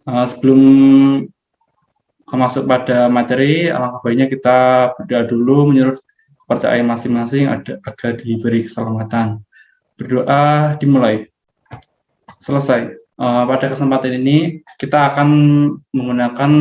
Sebelum masuk pada materi, alangkah baiknya kita berdoa dulu menurut kepercayaan masing-masing agar diberi keselamatan. Berdoa dimulai. Selesai. Pada kesempatan ini kita akan menggunakan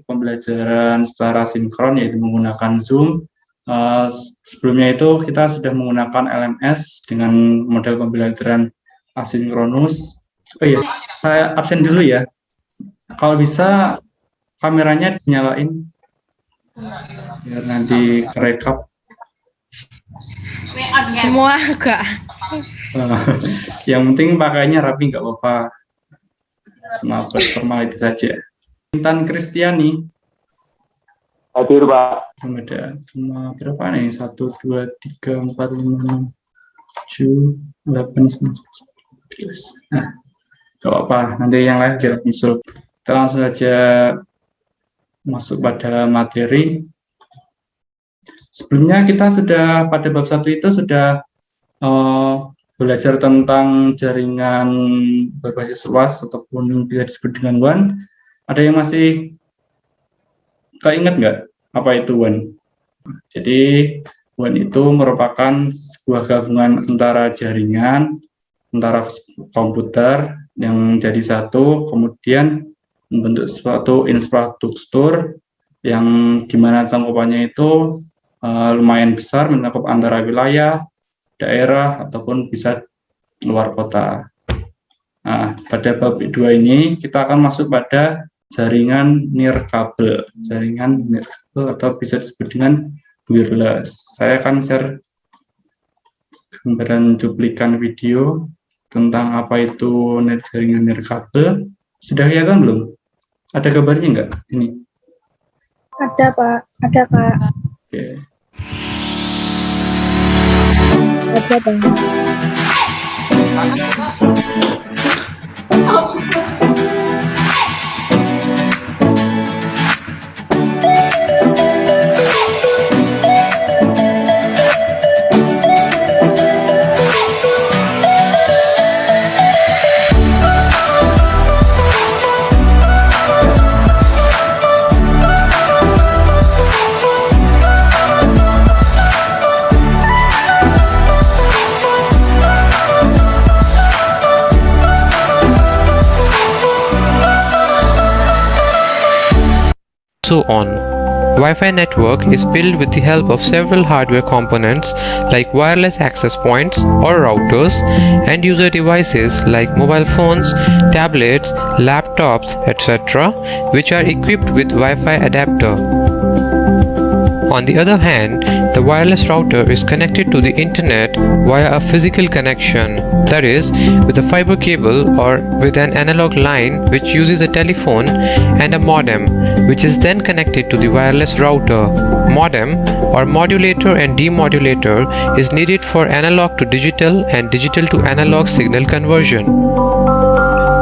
pembelajaran secara sinkron, yaitu menggunakan Zoom. Sebelumnya itu kita sudah menggunakan LMS dengan model pembelajaran asinkronus. Oh iya, saya absen dulu ya. Kalau bisa kameranya dinyalain biar nanti kerekap. Semua enggak. Yang penting pakainya rapi nggak apa-apa. Cuma formal itu saja. Intan Kristiani. Hadir, Pak. Ada cuma berapa nih? 1, 2, 3, 4, 5, 6, 7, 8, 9, 10. Nah, nggak apa-apa. Nanti yang lain biar nyusul. Kita langsung saja masuk pada materi. Sebelumnya kita sudah pada bab 1 itu sudah belajar tentang jaringan berbasis luas ataupun bisa disebut dengan WAN. Ada yang masih keinget nggak apa itu WAN? Jadi WAN itu merupakan sebuah gabungan antara jaringan, antara komputer yang jadi satu, kemudian membentuk suatu infrastruktur yang dimana cangkupannya itu lumayan besar, mencakup antara wilayah, daerah, ataupun bisa luar kota. Nah, pada bab 2 ini kita akan masuk pada jaringan nirkabel. Jaringan nirkabel atau bisa disebut dengan wireless. Saya akan share gambaran cuplikan video tentang apa itu jaringan nirkabel. Sudah kelihatan belum? Ada gambarnya nggak? Ini. Ada, Pak. Ada, Kak. Oke. Ada, Bang. So on. Wi-Fi network is built with the help of several hardware components like wireless access points or routers and user devices like mobile phones, tablets, laptops, etc., which are equipped with Wi-Fi adapter. On the other hand, the wireless router is connected to the internet via a physical connection, that is, with a fiber cable or with an analog line which uses a telephone and a modem, which is then connected to the wireless router. Modem or modulator and demodulator is needed for analog to digital and digital to analog signal conversion.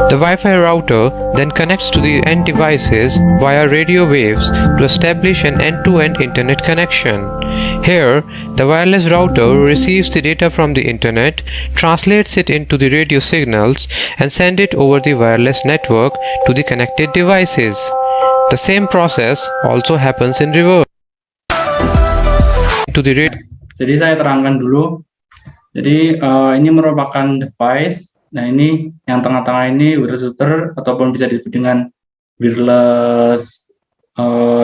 The Wi-Fi router then connects to the end devices via radio waves to establish an end-to-end internet connection. Here, the wireless router receives the data from the internet, translates it into the radio signals, and sends it over the wireless network to the connected devices. The same process also happens in reverse. Jadi saya terangkan dulu. Jadi ini merupakan device. Nah, ini yang tengah-tengah ini wireless router ataupun bisa disebut dengan wireless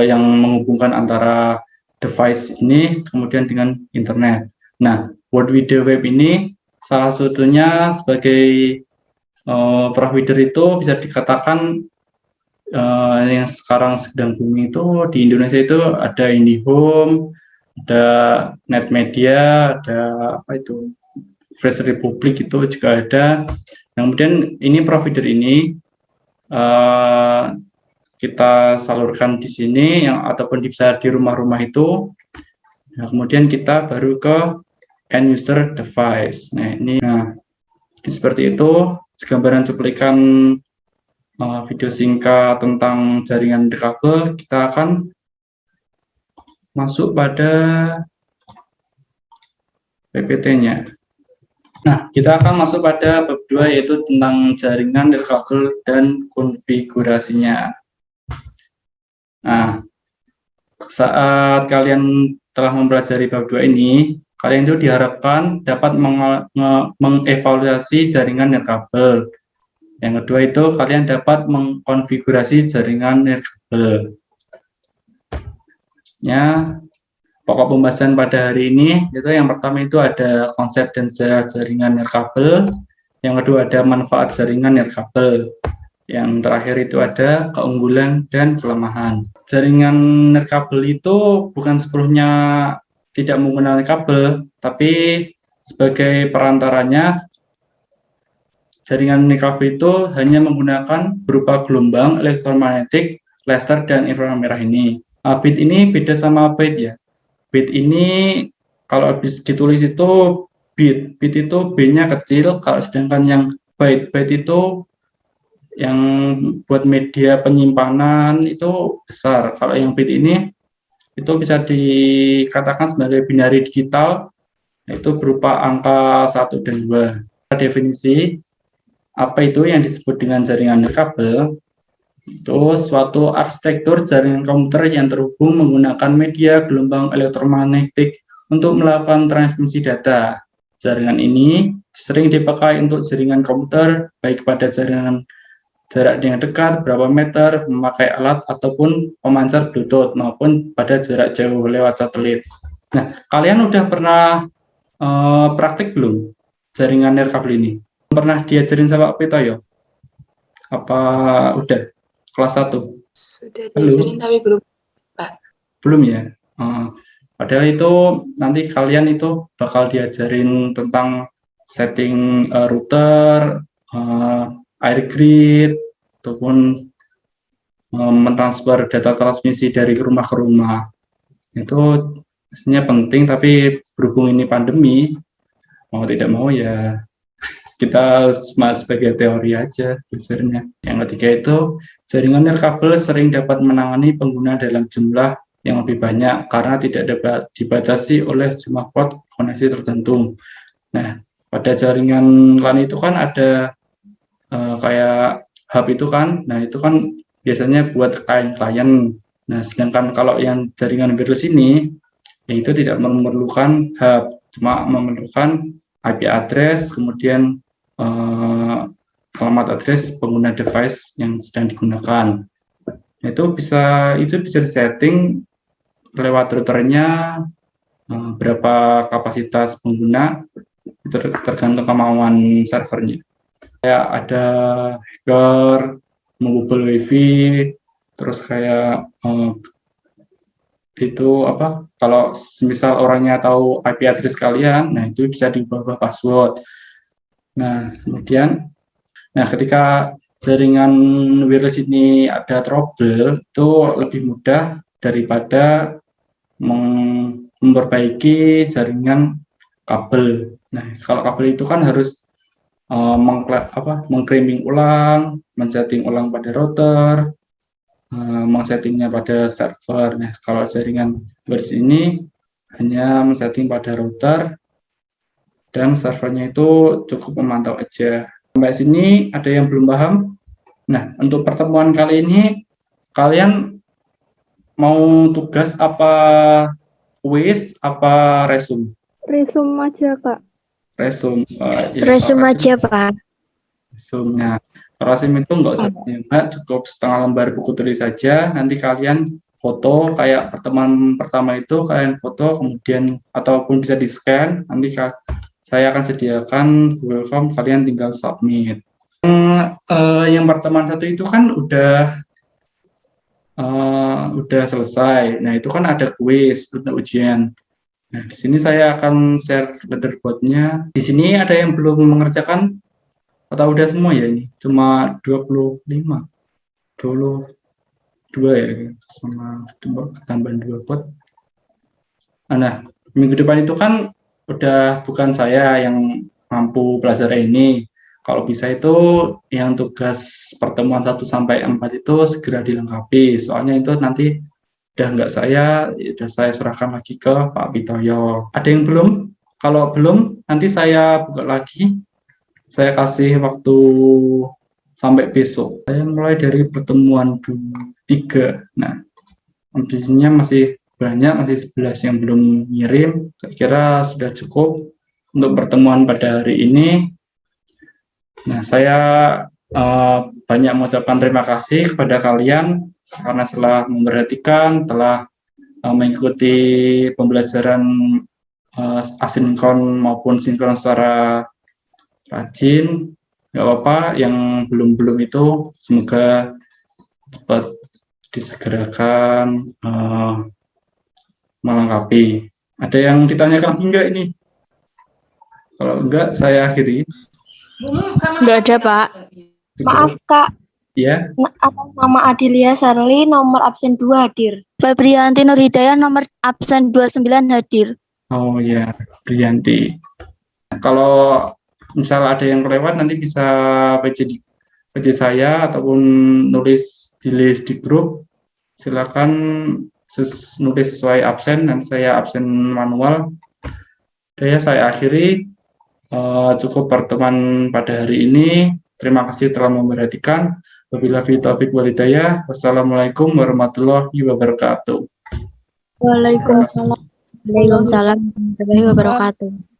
yang menghubungkan antara device ini kemudian dengan internet. Nah, World Wide Web ini salah satunya sebagai provider itu bisa dikatakan yang sekarang sedang booming itu di Indonesia itu ada IndiHome, ada Netmedia, ada apa itu? Fresh Republic itu juga ada. Kemudian ini provider ini kita salurkan di sini yang ataupun bisa di rumah-rumah itu. Nah, kemudian kita baru ke end user device. Nah, ini seperti itu gambaran cuplikan video singkat tentang jaringan nirkabel. Kita akan masuk pada PPT-nya. Nah, kita akan masuk pada bab 2 yaitu tentang jaringan nirkabel dan konfigurasinya. Nah, saat kalian telah mempelajari bab 2 ini, kalian itu diharapkan dapat mengevaluasi jaringan nirkabel. Yang kedua itu kalian dapat mengkonfigurasi jaringan nirkabel. Ya, pokok pembahasan pada hari ini itu yang pertama itu ada konsep dan sejarah jaringan nirkabel. Yang kedua ada manfaat jaringan nirkabel. Yang terakhir itu ada keunggulan dan kelemahan. Jaringan nirkabel itu bukan sepenuhnya tidak menggunakan kabel, tapi sebagai perantaranya, jaringan nirkabel itu hanya menggunakan berupa gelombang elektromagnetik, laser, dan inframerah ini. Bit ini beda sama byte ya. Bit ini kalau habis ditulis itu bit itu B-nya kecil, kalau sedangkan yang byte itu yang buat media penyimpanan itu besar. Kalau yang bit ini itu bisa dikatakan sebagai binary digital, yaitu berupa angka 1 dan 2. Definisi apa itu yang disebut dengan jaringan nirkabel? Itu suatu arsitektur jaringan komputer yang terhubung menggunakan media gelombang elektromagnetik untuk melakukan transmisi data. Jaringan ini sering dipakai untuk jaringan komputer, baik pada jaringan jarak yang dekat, berapa meter, memakai alat ataupun pemancar Bluetooth, maupun pada jarak jauh lewat satelit. Nah, kalian udah pernah praktik belum jaringan nirkabel ini? Pernah diajarin sama Pak Pitoyo? Apa udah kelas 1? Sudah diajarin tapi belum, Pak. Belum ya? Padahal itu nanti kalian itu bakal diajarin tentang setting router, air grid, ataupun mentransfer data transmisi dari rumah ke rumah. Itu sebenarnya penting, tapi berhubung ini pandemi, mau tidak mau ya kita cuma sebagai teori aja belajarnya. Yang ketiga itu, jaringan nirkabel sering dapat menangani pengguna dalam jumlah yang lebih banyak karena tidak dapat dibatasi oleh jumlah port koneksi tertentu. Nah, pada jaringan LAN itu kan ada kayak hub itu kan, nah itu kan biasanya buat klien-klien. Nah, sedangkan kalau yang jaringan wireless ini, ya itu tidak memerlukan hub, cuma memerlukan IP address, kemudian alamat address pengguna device yang sedang digunakan. Nah, itu bisa disetting lewat routernya, berapa kapasitas pengguna, itu tergantung kemauan servernya. Kayak ada hacker membobol wifi, terus kayak itu apa, kalau misal orangnya tahu IP address kalian, nah itu bisa diubah password. Nah, kemudian ketika jaringan wireless ini ada trouble, itu lebih mudah daripada memperbaiki jaringan kabel. Nah, kalau kabel itu kan harus mengcramming ulang, men-setting ulang pada router, men-settingnya pada server. Nah, kalau jaringan wireless ini hanya men-setting pada router, dan servernya itu cukup memantau aja. Sampai sini ada yang belum paham? Nah, untuk pertemuan kali ini, kalian mau tugas apa, quiz, apa resume? Resume aja, Kak. Resume. Resume aja, Pak. Resume-nya. Resume itu nggak usah banyak, cukup setengah lembar buku tulis saja. Nanti kalian foto, kayak pertemuan pertama itu kalian foto, kemudian ataupun bisa di-scan, nanti saya akan sediakan Google Form, kalian tinggal submit. Yang pertemuan 1 itu kan udah selesai. Nah, itu kan ada quiz, ada ujian. Nah, di sini saya akan share leaderboard-nya. Di sini ada yang belum mengerjakan atau udah semua ya ini? Cuma 22 ya, sama tambahan 2 bot. Nah, minggu depan itu kan udah bukan saya yang mampu pelajari ini. Kalau bisa itu yang tugas pertemuan 1 sampai 4 itu segera dilengkapi. Soalnya itu nanti udah nggak saya serahkan lagi ke Pak Pitoyo. Ada yang belum? Kalau belum, nanti saya buka lagi. Saya kasih waktu sampai besok. Saya mulai dari pertemuan 3. Nah, ambisinya masih banyak, masih 11 yang belum ngirim. Saya kira sudah cukup untuk pertemuan pada hari ini. Nah, saya banyak mengucapkan terima kasih kepada kalian karena telah memperhatikan, telah mengikuti pembelajaran asinkron maupun sinkron secara rajin. Nggak apa-apa, yang belum itu semoga cepat disegerakan melengkapi. Ada yang ditanyakan enggak ini? Kalau enggak, saya akhiri. Enggak ada, Pak. Maaf Kak, Ya, atas nama Adilia Sarli, nomor absen 2 hadir. Febrianti Nurhidayah nomor absen 29 hadir. oh ya, Brianti. Kalau misal ada yang kelewat, nanti bisa PJ saya ataupun nulis di list di grup. Silakan nulis sesuai absen, dan saya absen manual. Ya, saya akhiri. Cukup pertemuan pada hari ini. Terima kasih telah memperhatikan. Wabillahi taufiq wal hidayah. Wassalamualaikum warahmatullahi wabarakatuh. Waalaikumsalam warahmatullahi wabarakatuh.